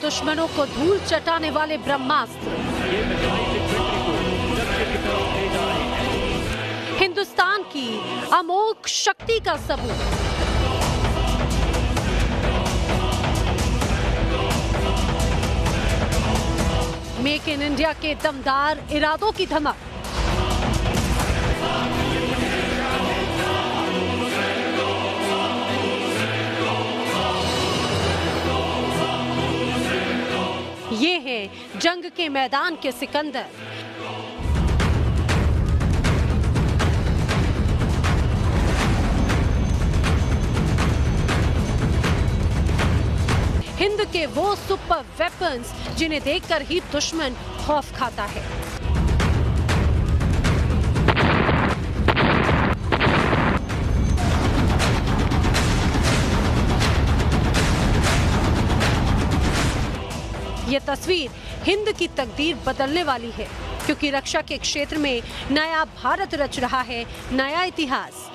दुश्मनों को धूल चटाने वाले ब्रह्मास्त्र। हिंदुस्तान की अमोघ शक्ति का सबूत। मेक इन इंडिया के दमदार इरादों की धमक। ये हैं जंग के मैदान के सिकंदर। हिंद के वो सुपर वेपन्स जिन्हें देखकर ही दुश्मन खौफ खाता है। ये तस्वीर हिंद की तकदीर बदलने वाली है, क्योंकि रक्षा के क्षेत्र में नया भारत रच रहा है, नया इतिहास।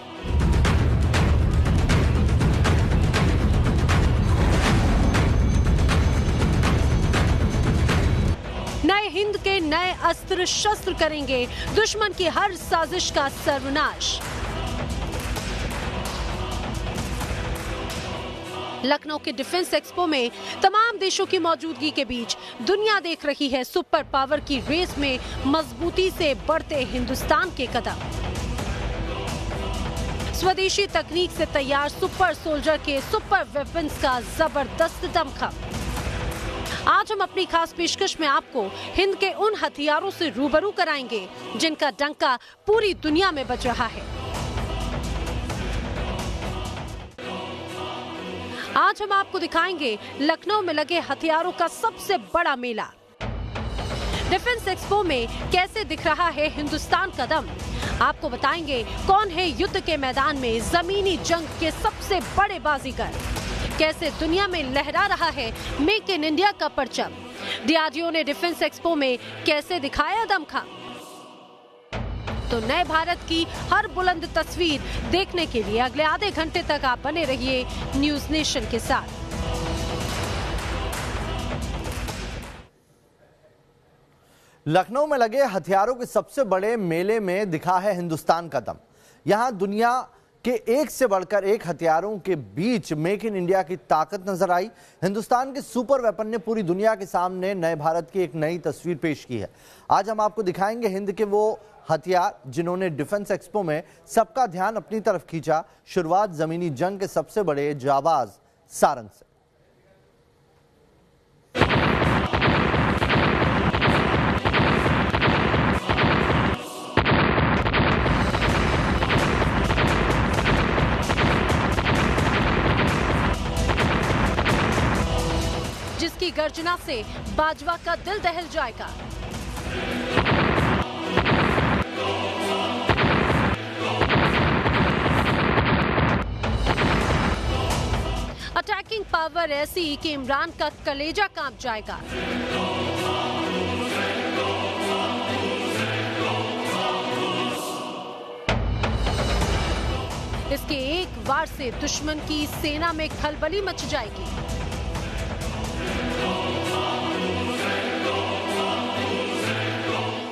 नए हिंद के नए अस्त्र शस्त्र करेंगे दुश्मन की हर साजिश का सर्वनाश। लखनऊ के डिफेंस एक्सपो में तमाम देशों की मौजूदगी के बीच दुनिया देख रही है सुपर पावर की रेस में मजबूती से बढ़ते हिंदुस्तान के कदम। स्वदेशी तकनीक से तैयार सुपर सोल्जर के सुपर वेपन्स का जबरदस्त दमखम। आज हम अपनी खास पेशकश में आपको हिंद के उन हथियारों से रूबरू कराएंगे जिनका डंका पूरी दुनिया में बज रहा है। आज हम आपको दिखाएंगे लखनऊ में लगे हथियारों का सबसे बड़ा मेला। डिफेंस एक्सपो में कैसे दिख रहा है हिंदुस्तान का दम। आपको बताएंगे कौन है युद्ध के मैदान में जमीनी जंग के सबसे बड़े बाजीगर। कैसे दुनिया में लहरा रहा है मेक इन इंडिया का परचम। डीआरडीओ ने डिफेंस एक्सपो में कैसे दिखाया दमखम। तो नए भारत की हर बुलंद तस्वीर देखने के लिए अगले आधे घंटे तक आप बने रहिए न्यूज नेशन के साथ। लखनऊ में लगे हथियारों के सबसे बड़े मेले में दिखा है हिंदुस्तान का दम। यहां दुनिया के एक से बढ़कर एक हथियारों के बीच मेक इन इंडिया की ताकत नजर आई। हिंदुस्तान के सुपर वेपन ने पूरी दुनिया के सामने नए भारत की एक नई तस्वीर पेश की है। आज हम आपको दिखाएंगे हिंद के वो हथियार जिन्होंने डिफेंस एक्सपो में सबका ध्यान अपनी तरफ खींचा। शुरुआत जमीनी जंग के सबसे बड़े जाबाज सारंग से। जिसकी गर्जना से बाजवा का दिल दहल जाएगा। अटैकिंग पावर ऐसी कि इमरान का कलेजा कांप जाएगा। इसके एक वार से दुश्मन की सेना में खलबली मच जाएगी।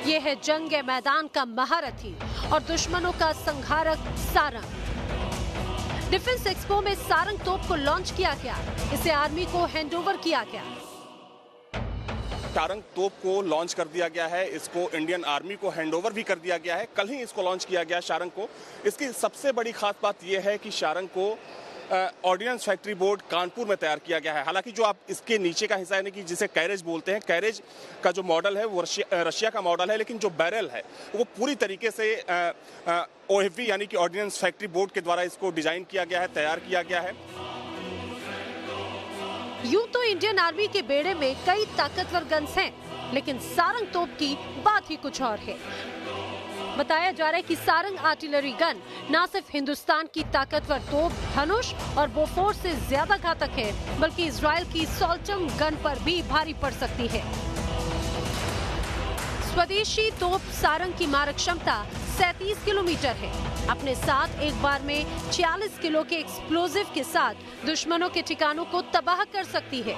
यह है जंग मैदान का महारथी और दुश्मनों का संहारक सारंग। डिफेंस एक्सपो में सारंग तोप को लॉन्च किया गया। इसे आर्मी को हैंडओवर किया गया। सारंग तोप को लॉन्च कर दिया गया है। इसको इंडियन आर्मी को हैंडओवर भी कर दिया गया है। कल ही इसको लॉन्च किया गया सारंग को। इसकी सबसे बड़ी खास बात यह है कि सारंग को ऑर्डिनेंस फैक्ट्री बोर्ड कानपुर में तैयार किया गया है। हालांकि जो आप इसके नीचे का हिस्सा यानी कि जिसे कैरेज बोलते हैं, कैरेज का जो मॉडल है वो रशिया का मॉडल है, लेकिन जो बैरल है वो पूरी तरीके से ओएफवी यानी कि ऑर्डिनेंस फैक्ट्री बोर्ड के द्वारा इसको डिजाइन किया गया है, तैयार किया गया है। यूं तो इंडियन आर्मी के बेड़े में कई ताकतवर गन्स हैं, लेकिन सारंग तोप की बात ही कुछ और है। बताया जा रहा है कि सारंग आर्टिलरी गन न सिर्फ हिंदुस्तान की ताकतवर तोप धनुष और बोफोर्स से ज्यादा घातक है, बल्कि इजराइल की सॉल्टम गन पर भी भारी पड़ सकती है। स्वदेशी तोप सारंग की मारक क्षमता 37 किलोमीटर है। अपने साथ एक बार में 46 किलो के एक्सप्लोजिव के साथ दुश्मनों के ठिकानों को तबाह कर सकती है।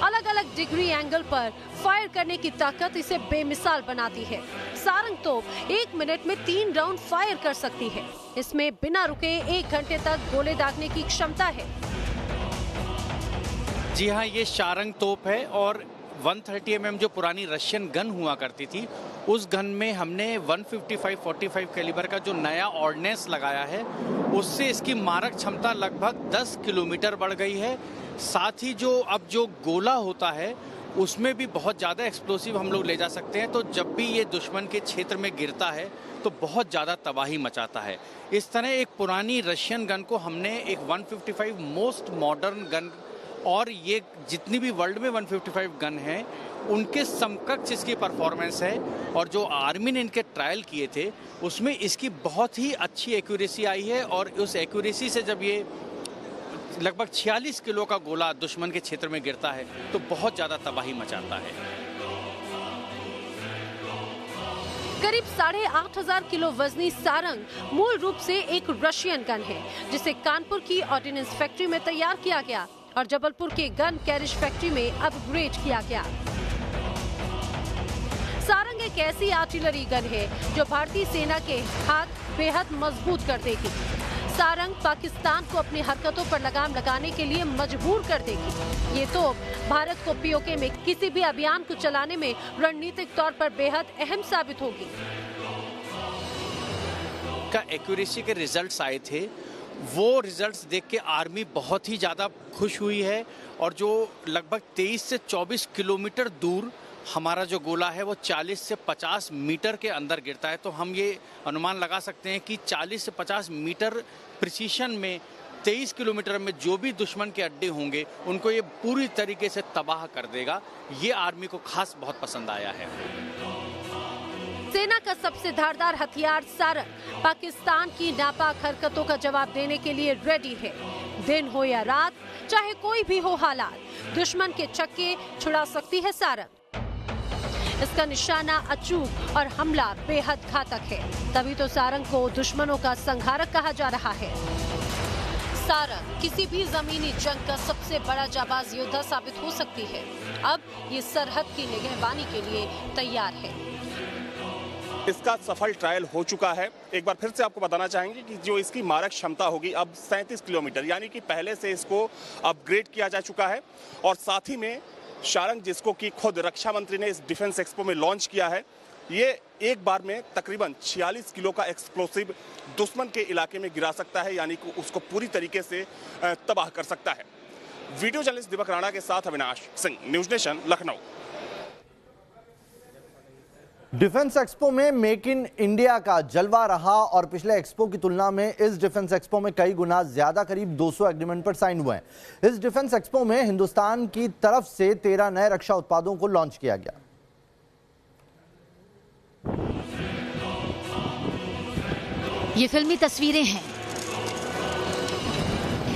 अलग अलग डिग्री एंगल पर फायर करने की ताकत इसे बेमिसाल बनाती है। सारंग तोप 1 मिनट में 3 राउंड फायर कर सकती है। इसमें बिना रुके 1 घंटे तक गोले दागने की क्षमता है। जी हाँ, ये शारंग तोप है और 130 mm जो पुरानी रशियन गन हुआ करती थी, उस गन में हमने 155-45 कैलिबर का जो नया ऑर्डिनेंस लगाया है, उससे इसकी मारक क्षमता लगभग 10 किलोमीटर बढ़ गई है। साथ ही जो गोला होता है उसमें भी बहुत ज़्यादा एक्सप्लोसिव हम लोग ले जा सकते हैं। तो जब भी ये दुश्मन के क्षेत्र में गिरता है तो बहुत ज़्यादा तबाही मचाता है। इस तरह एक पुरानी रशियन गन को हमने एक 155 मोस्ट मॉडर्न गन, और ये जितनी भी वर्ल्ड में 155 गन हैं उनके समकक्ष इसकी परफॉर्मेंस है। और जो आर्मी ने इनके ट्रायल किए थे उसमें इसकी बहुत ही अच्छी एक्यूरेसी आई है, और उस एक्यूरेसी से जब ये लगभग 46 किलो का गोला दुश्मन के क्षेत्र में गिरता है तो बहुत ज़्यादा तबाही मचाता है। करीब 8,500 किलो वजनी सारंग मूल रूप से एक रशियन गन है, जिसे कानपुर की ऑर्डिनेंस फैक्ट्री में तैयार किया गया और जबलपुर के गन कैरिज फैक्ट्री में अपग्रेड किया गया। सारंग एक ऐसी आर्टिलरी गन है जो भारतीय सेना के हाथ बेहद मजबूत कर देगी। सारंग पाकिस्तान को अपनी हरकतों पर लगाम लगाने के लिए मजबूर कर देगी। ये तोप भारत को पीओके में किसी भी अभियान को चलाने में रणनीतिक तौर पर बेहद अहम साबित होगी। का एक्यूरेसी के रिजल्ट्स आए थे, वो रिजल्ट्स देख के आर्मी बहुत ही ज़्यादा खुश हुई है, और जो लगभग 23 से 24 किलोमीटर दूर हमारा जो गोला है वो 40 से 50 मीटर के अंदर गिरता है। तो हम ये अनुमान लगा सकते हैं कि 40 से 50 मीटर प्रिसीशन में 23 किलोमीटर में जो भी दुश्मन के अड्डे होंगे उनको ये पूरी तरीके से तबाह कर देगा। ये आर्मी को खास बहुत पसंद आया है। सेना का सबसे धारदार हथियार सारंग पाकिस्तान की नापाक हरकतों का जवाब देने के लिए रेडी है। दिन हो या रात, चाहे कोई भी हो हालात, दुश्मन के छक्के छुड़ा सकती है सारंग। इसका निशाना अचूक और हमला बेहद घातक है, तभी तो सारंग को दुश्मनों का संहारक कहा जा रहा है। सारंग किसी भी जमीनी जंग का सबसे बड़ा जाबाज योद्धा साबित हो सकती है। अब ये सरहद की निगहबानी के लिए तैयार है। इसका सफल ट्रायल हो चुका है। एक बार फिर से आपको बताना चाहेंगे कि जो इसकी मारक क्षमता होगी अब 37 किलोमीटर, यानी कि पहले से इसको अपग्रेड किया जा चुका है। और साथ ही में शारंग, जिसको कि खुद रक्षा मंत्री ने इस डिफेंस एक्सपो में लॉन्च किया है, ये एक बार में तकरीबन 46 किलो का एक्सप्लोसिव दुश्मन के इलाके में गिरा सकता है, यानी कि उसको पूरी तरीके से तबाह कर सकता है। वीडियो जर्नलिस्ट दीपक राणा के साथ Avinash Singh, news nation, Lucknow. Defence expo में मेक इन इंडिया का जलवा रहा और पिछले एक्सपो की तुलना में इस डिफेंस एक्सपो में कई गुना ज्यादा, करीब 200 एग्रीमेंट पर साइन हुए हैं। इस डिफेंस एक्सपो में हिंदुस्तान की तरफ से 13 नए रक्षा उत्पादों को लॉन्च किया गया। ये फिल्मी तस्वीरें हैं,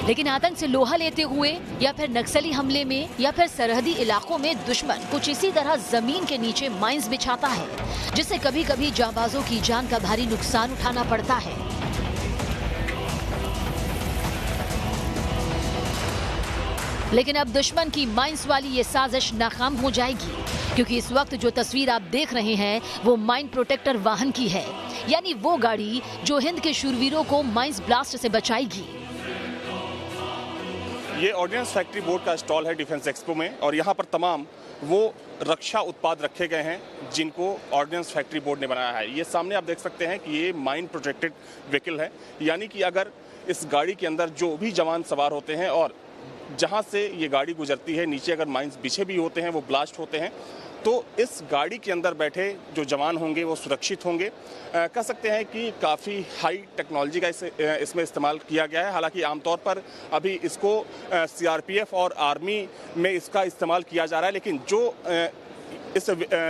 लेकिन आतंक से लोहा लेते हुए या फिर नक्सली हमले में या फिर सरहदी इलाकों में दुश्मन कुछ इसी तरह जमीन के नीचे माइंस बिछाता है, जिससे कभी कभी जांबाजों की जान का भारी नुकसान उठाना पड़ता है। लेकिन अब दुश्मन की माइंस वाली ये साजिश नाकाम हो जाएगी, क्योंकि इस वक्त जो तस्वीर आप देख रहे हैं वो माइन प्रोटेक्टर वाहन की है, यानी वो गाड़ी जो हिंद के शूरवीरों को माइंस ब्लास्ट से बचाएगी। ये ऑर्डिनेंस फैक्ट्री बोर्ड का स्टॉल है डिफेंस एक्सपो में, और यहाँ पर तमाम वो रक्षा उत्पाद रखे गए हैं जिनको ऑर्डिनेंस फैक्ट्री बोर्ड ने बनाया है। ये सामने आप देख सकते हैं कि ये माइन प्रोटेक्टेड व्हीकल है, यानी कि अगर इस गाड़ी के अंदर जो भी जवान सवार होते हैं और जहाँ से ये गाड़ी गुजरती है, नीचे अगर माइंस बिछे भी होते हैं, वो ब्लास्ट होते हैं, तो इस गाड़ी के अंदर बैठे जो जवान होंगे वो सुरक्षित होंगे। कह सकते हैं कि काफ़ी हाई टेक्नोलॉजी का इसमें इस्तेमाल किया गया है। हालांकि आमतौर पर अभी इसको सीआरपीएफ और आर्मी में इसका इस्तेमाल किया जा रहा है, लेकिन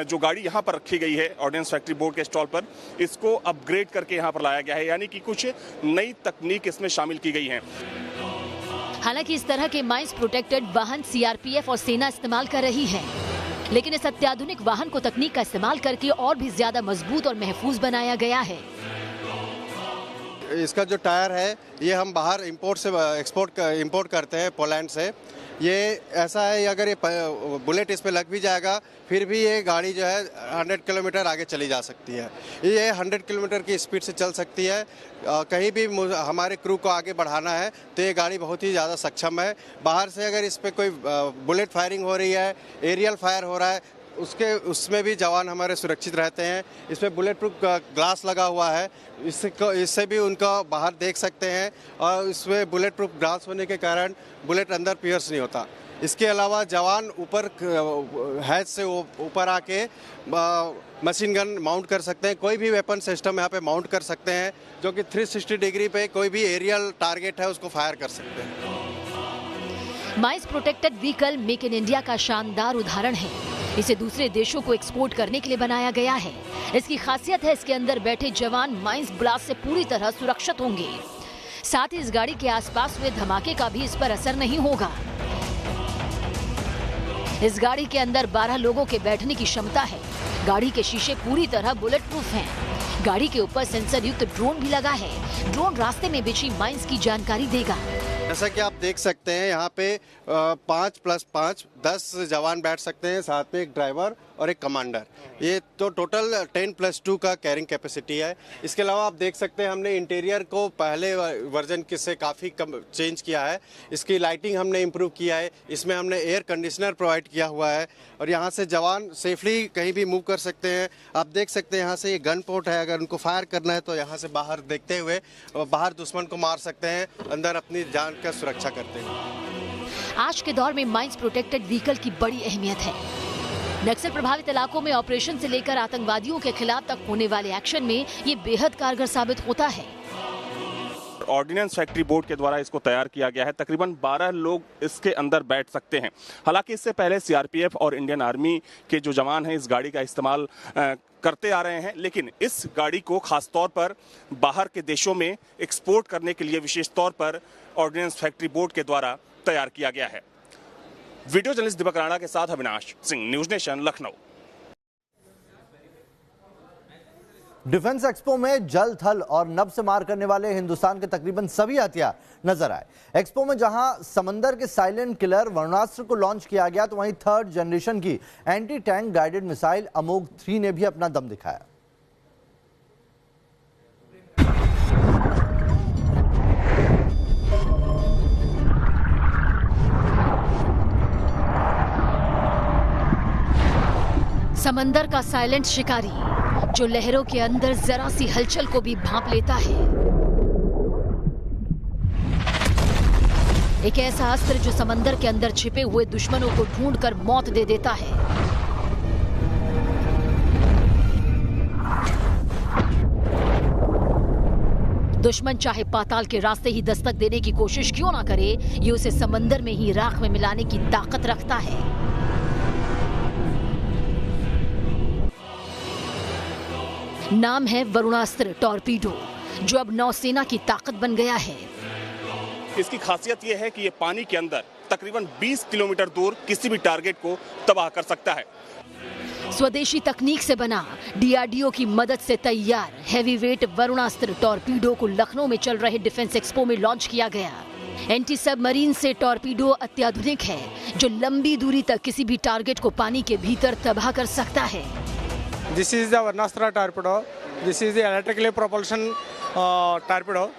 जो गाड़ी यहाँ पर रखी गई है ऑर्डिनेंस फैक्ट्री बोर्ड के स्टॉल पर, इसको अपग्रेड करके यहाँ पर लाया गया है, यानी कि कुछ नई तकनीक इसमें शामिल की गई है। हालांकि इस तरह के माइंस प्रोटेक्टेड वाहन सीआरपीएफ और सेना इस्तेमाल कर रही है, लेकिन इस अत्याधुनिक वाहन को तकनीक का इस्तेमाल करके और भी ज्यादा मजबूत और महफूज बनाया गया है। इसका जो टायर है ये हम बाहर इंपोर्ट करते हैं पोलैंड से। ये ऐसा है, अगर ये बुलेट इस पे लग भी जाएगा फिर भी ये गाड़ी जो है 100 किलोमीटर आगे चली जा सकती है। ये 100 किलोमीटर की स्पीड से चल सकती है। कहीं भी हमारे क्रू को आगे बढ़ाना है तो ये गाड़ी बहुत ही ज़्यादा सक्षम है। बाहर से अगर इस पर कोई बुलेट फायरिंग हो रही है, एरियल फायर हो रहा है, उसमें भी जवान हमारे सुरक्षित रहते हैं। इसमें बुलेट प्रूफ ग्लास लगा हुआ है, इससे भी उनका बाहर देख सकते हैं और इसमें बुलेट प्रूफ ग्लास होने के कारण बुलेट अंदर पियर्स नहीं होता। इसके अलावा जवान ऊपर हैच से ऊपर आके मशीन गन माउंट कर सकते हैं। कोई भी वेपन सिस्टम यहाँ पे माउंट कर सकते हैं जो कि 360 डिग्री पे कोई भी एरियल टारगेट है उसको फायर कर सकते हैं। Mines protected vehicle make in India का शानदार उदाहरण है। इसे दूसरे देशों को एक्सपोर्ट करने के लिए बनाया गया है। इसकी खासियत है इसके अंदर बैठे जवान माइंस ब्लास्ट से पूरी तरह सुरक्षित होंगे। साथ ही इस गाड़ी के आसपास हुए धमाके का भी इस पर असर नहीं होगा। इस गाड़ी के अंदर 12 लोगों के बैठने की क्षमता है। गाड़ी के शीशे पूरी तरह बुलेट प्रूफ हैं। गाड़ी के ऊपर सेंसर युक्त ड्रोन भी लगा है। ड्रोन रास्ते में बिछी माइंस की जानकारी देगा। जैसा कि आप देख सकते हैं यहाँ पे 5+5 10 जवान बैठ सकते हैं, साथ में एक ड्राइवर और एक कमांडर। ये तो टोटल 10+2 का कैरिंग कैपेसिटी है। इसके अलावा आप देख सकते हैं हमने इंटीरियर को पहले वर्जन से काफ़ी कम चेंज किया है। इसकी लाइटिंग हमने इम्प्रूव किया है। इसमें हमने एयर कंडीशनर प्रोवाइड किया हुआ है और यहाँ से जवान सेफली कहीं भी मूव कर सकते हैं। आप देख सकते हैं यहाँ से ये गन पोर्ट है, अगर उनको फायर करना है तो यहाँ से बाहर देखते हुए बाहर दुश्मन को मार सकते हैं, अंदर अपनी जान का सुरक्षा करते हैं। आज के दौर में माइंस प्रोटेक्टेड व्हीकल की बड़ी अहमियत है। नक्सल प्रभावित इलाकों में ऑपरेशन से लेकर आतंकवादियों के खिलाफ तक होने वाले एक्शन में ये बेहद कारगर साबित होता है। ऑर्डिनेंस फैक्ट्री बोर्ड के द्वारा इसको तैयार किया गया है। तकरीबन 12 लोग इसके अंदर बैठ सकते हैं। हालांकि इससे पहले सीआरपीएफ और इंडियन आर्मी के जो जवान हैं इस गाड़ी का इस्तेमाल करते आ रहे हैं, लेकिन इस गाड़ी को खास तौर पर बाहर के देशों में एक्सपोर्ट करने के लिए विशेष तौर पर ऑर्डिनेंस फैक्ट्री बोर्ड के द्वारा तैयार किया गया है। वीडियो जर्नलिस्ट दीपक राणा के साथ Avinash Singh, news nation, Lucknow. Defence expo में जल, थल और नभ से मार करने वाले हिंदुस्तान के तकरीबन सभी हथियार नजर आए। एक्सपो में जहां समंदर के साइलेंट किलर वरुणास्त्र को लॉन्च किया गया, तो वहीं 3rd जनरेशन की एंटी टैंक गाइडेड मिसाइल अमोघ 3 ने भी अपना दम दिखाया। समंदर का साइलेंट शिकारी जो लहरों के अंदर जरा सी हलचल को भी भांप लेता है। एक ऐसा अस्त्र जो समंदर के अंदर छिपे हुए दुश्मनों को ढूंढकर मौत दे देता है। दुश्मन चाहे पाताल के रास्ते ही दस्तक देने की कोशिश क्यों ना करे, ये उसे समंदर में ही राख में मिलाने की ताकत रखता है। नाम है वरुणास्त्र टॉर्पीडो, जो अब नौसेना की ताकत बन गया है। इसकी खासियत यह है कि ये पानी के अंदर तकरीबन 20 किलोमीटर दूर किसी भी टारगेट को तबाह कर सकता है। स्वदेशी तकनीक से बना, डीआरडीओ की मदद से तैयार हैवीवेट वरुणास्त्र टॉर्पीडो को लखनऊ में चल रहे डिफेंस एक्सपो में लॉन्च किया गया। एंटी सबमरीन से टॉर्पीडो अत्याधुनिक है, जो लंबी दूरी तक किसी भी टारगेट को पानी के भीतर तबाह कर सकता है। This is the Varunastra torpedo. This is the electrically propulsion torpedo.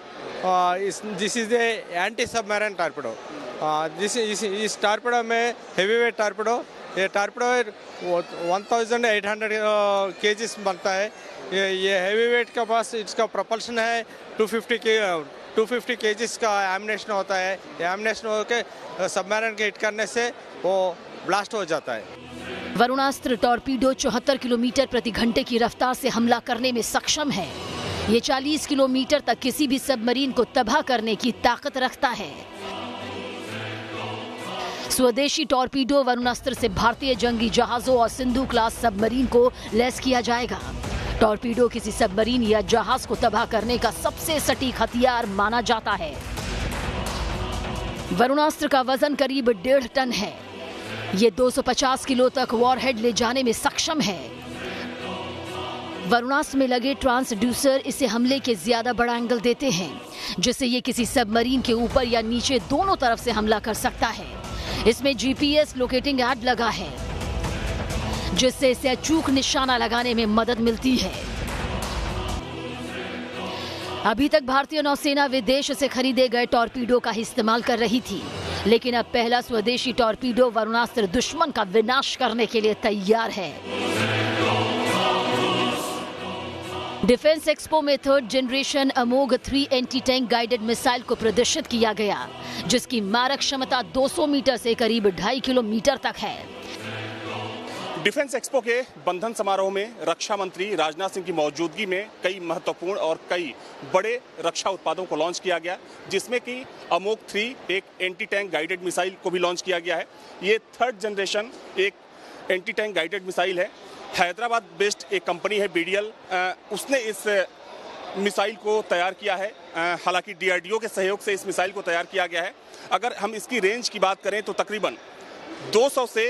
This is the anti-submarine torpedo. इस torpedo में heavyweight torpedo, ये torpedo 1800 kgs बनता है। ये heavyweight का पास इसका propulsion है 250 kgs का ammunition होता है। ये ammunition होकर सबमरीन के हिट करने से वो ब्लास्ट हो जाता है। वरुणास्त्र टॉर्पीडो 74 किलोमीटर प्रति घंटे की रफ्तार से हमला करने में सक्षम है। ये 40 किलोमीटर तक किसी भी सबमरीन को तबाह करने की ताकत रखता है। स्वदेशी टॉर्पीडो वरुणास्त्र से भारतीय जंगी जहाजों और सिंधु क्लास सबमरीन को लैस किया जाएगा। टॉर्पीडो किसी सबमरीन या जहाज को तबाह करने का सबसे सटीक हथियार माना जाता है। वरुणास्त्र का वजन करीब 1.5 टन है। ये 250 किलो तक वॉरहेड ले जाने में सक्षम है। वरुणास्त्र में लगे ट्रांसड्यूसर इसे हमले के ज्यादा बड़ा एंगल देते हैं, जिससे ये किसी सबमरीन के ऊपर या नीचे दोनों तरफ से हमला कर सकता है। इसमें जीपीएस लोकेटिंग ऐड लगा है, जिससे इसे अचूक निशाना लगाने में मदद मिलती है। अभी तक भारतीय नौसेना विदेश से खरीदे गए टॉर्पीडो का ही इस्तेमाल कर रही थी, लेकिन अब पहला स्वदेशी टॉर्पीडो वरुणास्त्र दुश्मन का विनाश करने के लिए तैयार है। डिफेंस एक्सपो में 3rd जनरेशन अमोघ 3 एंटी टैंक गाइडेड मिसाइल को प्रदर्शित किया गया, जिसकी मारक क्षमता 200 मीटर से करीब 2.5 किलोमीटर तक है। डिफेंस एक्सपो के बंधन समारोह में रक्षा मंत्री राजनाथ सिंह की मौजूदगी में कई महत्वपूर्ण और कई बड़े रक्षा उत्पादों को लॉन्च किया गया, जिसमें कि अमोघ 3 एक एंटी टैंक गाइडेड मिसाइल को भी लॉन्च किया गया है। ये 3rd जनरेशन एक एंटी टैंक गाइडेड मिसाइल है। हैदराबाद बेस्ड एक कंपनी है BDL, उसने इस मिसाइल को तैयार किया है। हालांकि DRDO के सहयोग से इस मिसाइल को तैयार किया गया है। अगर हम इसकी रेंज की बात करें तो तकरीबन 200 से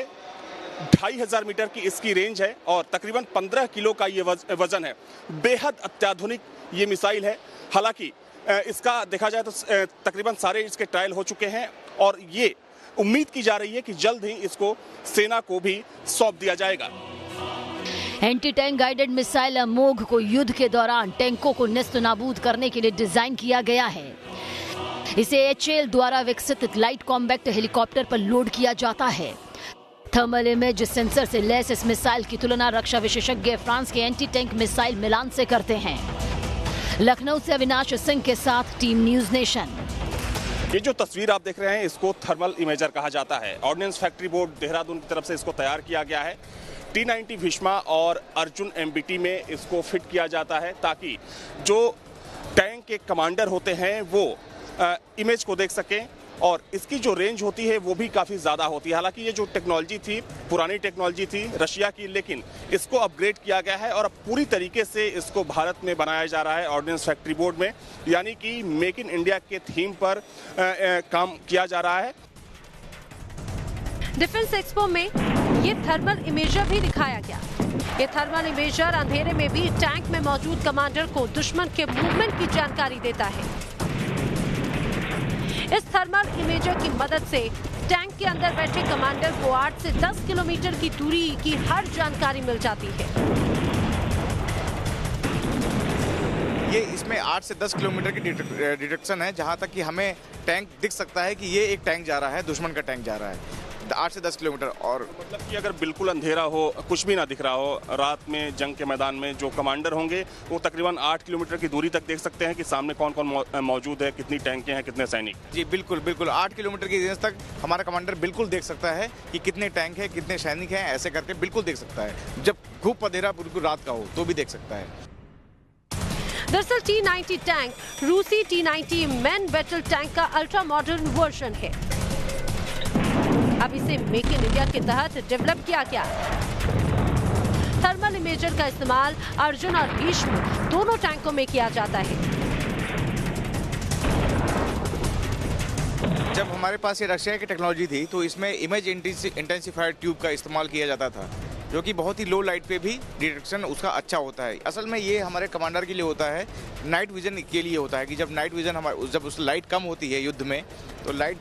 2500 मीटर की इसकी रेंज है और तकरीबन 15 किलो का ये वजन है। बेहद अत्याधुनिक ये मिसाइल है। हालांकि इसका देखा जाए तो तकरीबन सारे इसके ट्रायल हो चुके हैं और ये उम्मीद की जा रही है कि जल्द ही इसको सेना को भी सौंप दिया जाएगा। एंटी टैंक गाइडेड मिसाइल अमोघ को युद्ध के दौरान टैंकों को नेस्तनाबूद करने के लिए डिजाइन किया गया है। इसे HAL द्वारा विकसित लाइट कॉम्बैक्ट हेलीकॉप्टर पर लोड किया जाता है। थर्मल इमेज सेंसर से लैस इस मिसाइल की तुलना रक्षा विशेषज्ञ फ्रांस के एंटी टैंक मिसाइल मिलान से करते हैं। लखनऊ से अविनाश सिंह के साथ टीम न्यूज नेशन। ये जो तस्वीर आप देख रहे हैं इसको थर्मल इमेजर कहा जाता है। ऑर्डिनेंस फैक्ट्री बोर्ड देहरादून की तरफ से इसको तैयार किया गया है। T90 भीष्मा और अर्जुन MBT में इसको फिट किया जाता है ताकि जो टैंक के कमांडर होते हैं वो इमेज को देख सकें और इसकी जो रेंज होती है वो भी काफ़ी ज़्यादा होती है। हालांकि ये जो टेक्नोलॉजी थी पुरानी टेक्नोलॉजी थी रशिया की, लेकिन इसको अपग्रेड किया गया है और अब पूरी तरीके से इसको भारत में बनाया जा रहा है ऑर्डिनेंस फैक्ट्री बोर्ड में, यानी कि मेक इन इंडिया के थीम पर काम किया जा रहा है। डिफेंस एक्सपो में ये थर्मल इमेजर भी दिखाया गया। ये थर्मल इमेजर अंधेरे में भी टैंक में मौजूद कमांडर को दुश्मन के मूवमेंट की जानकारी देता है। इस थर्मल इमेजर की मदद से टैंक के अंदर बैठे कमांडर को 8 से 10 किलोमीटर की दूरी की हर जानकारी मिल जाती है। ये इसमें 8 से 10 किलोमीटर की डिटेक्शन है, जहां तक कि हमें टैंक दिख सकता है कि ये एक टैंक जा रहा है, दुश्मन का टैंक जा रहा है 8 से 10 किलोमीटर। और मतलब कि अगर बिल्कुल अंधेरा हो, कुछ भी ना दिख रहा हो, रात में जंग के मैदान में जो कमांडर होंगे वो तकरीबन 8 किलोमीटर की दूरी तक देख सकते हैं कि सामने कौन कौन मौजूद है, कितनी टैंकें हैं, कितने सैनिक। जी बिल्कुल बिल्कुल 8 किलोमीटर की रेंज तक हमारा कमांडर बिल्कुल देख सकता है कि कितने टैंक है, कितने सैनिक हैं, ऐसे करके बिल्कुल देख सकता है। जब खूब अंधेरा बिल्कुल रात का हो तो भी देख सकता है। दरअसल T90 टैंक रूसी T90 मैन बैटल टैंक का अल्ट्रा मॉडर्न वर्जन है। अब इसे मेक इन इंडिया के तहत डेवलप किया गया। थर्मल इमेजर का इस्तेमाल अर्जुन और भीष्म दोनों टैंकों में किया जाता है। जब हमारे पास ये रशिया की टेक्नोलॉजी थी तो इसमें इमेज इंटेंसिफायर ट्यूब का इस्तेमाल किया जाता था, जो कि बहुत ही लो लाइट पे भी डिटेक्शन उसका अच्छा होता है। असल में ये हमारे कमांडर के लिए होता है, नाइट विजन के लिए होता है कि जब नाइट विजन जब उस लाइट कम होती है युद्ध में, तो लाइट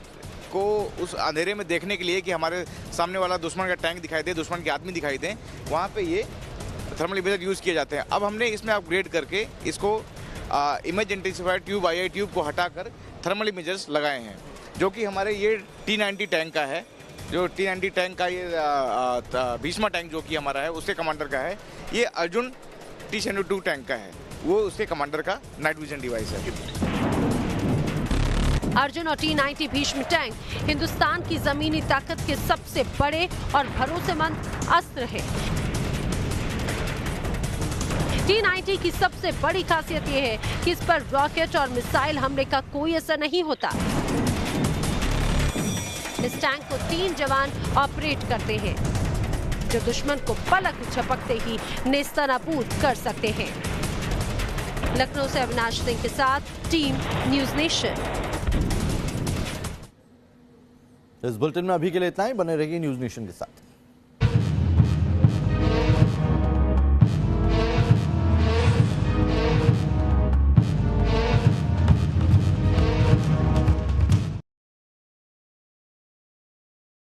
को उस अंधेरे में देखने के लिए कि हमारे सामने वाला दुश्मन का टैंक दिखाई दे, दुश्मन के आदमी दिखाई दे, वहाँ पे ये थर्मल इमेजर यूज़ किए जाते हैं। अब हमने इसमें अपग्रेड करके इसको image intensifier tube II tube को हटाकर थर्मल इमेजर्स लगाए हैं, जो कि हमारे ये T90 टैंक का है। जो T90 टैंक का ये भीष्मा टैंक जो कि हमारा है उसके कमांडर का है। ये अर्जुन T72 टैंक का है, वो उसके कमांडर का नाइट विजन डिवाइस है। अर्जुन और T90 भीष्म टैंक हिंदुस्तान की जमीनी ताकत के सबसे बड़े और भरोसेमंद अस्त्र है। T90 की सबसे बड़ी खासियत यह है कि इस पर रॉकेट और मिसाइल हमले का कोई असर नहीं होता। इस टैंक को 3 जवान ऑपरेट करते हैं, जो दुश्मन को पलक झपकते ही नेस्तनाबूद कर सकते हैं। लखनऊ से अविनाश सिंह के साथ टीम न्यूज नेशन। इस बुलेटिन में अभी के लिए इतना ही। बने रहिए न्यूज नेशन के साथ।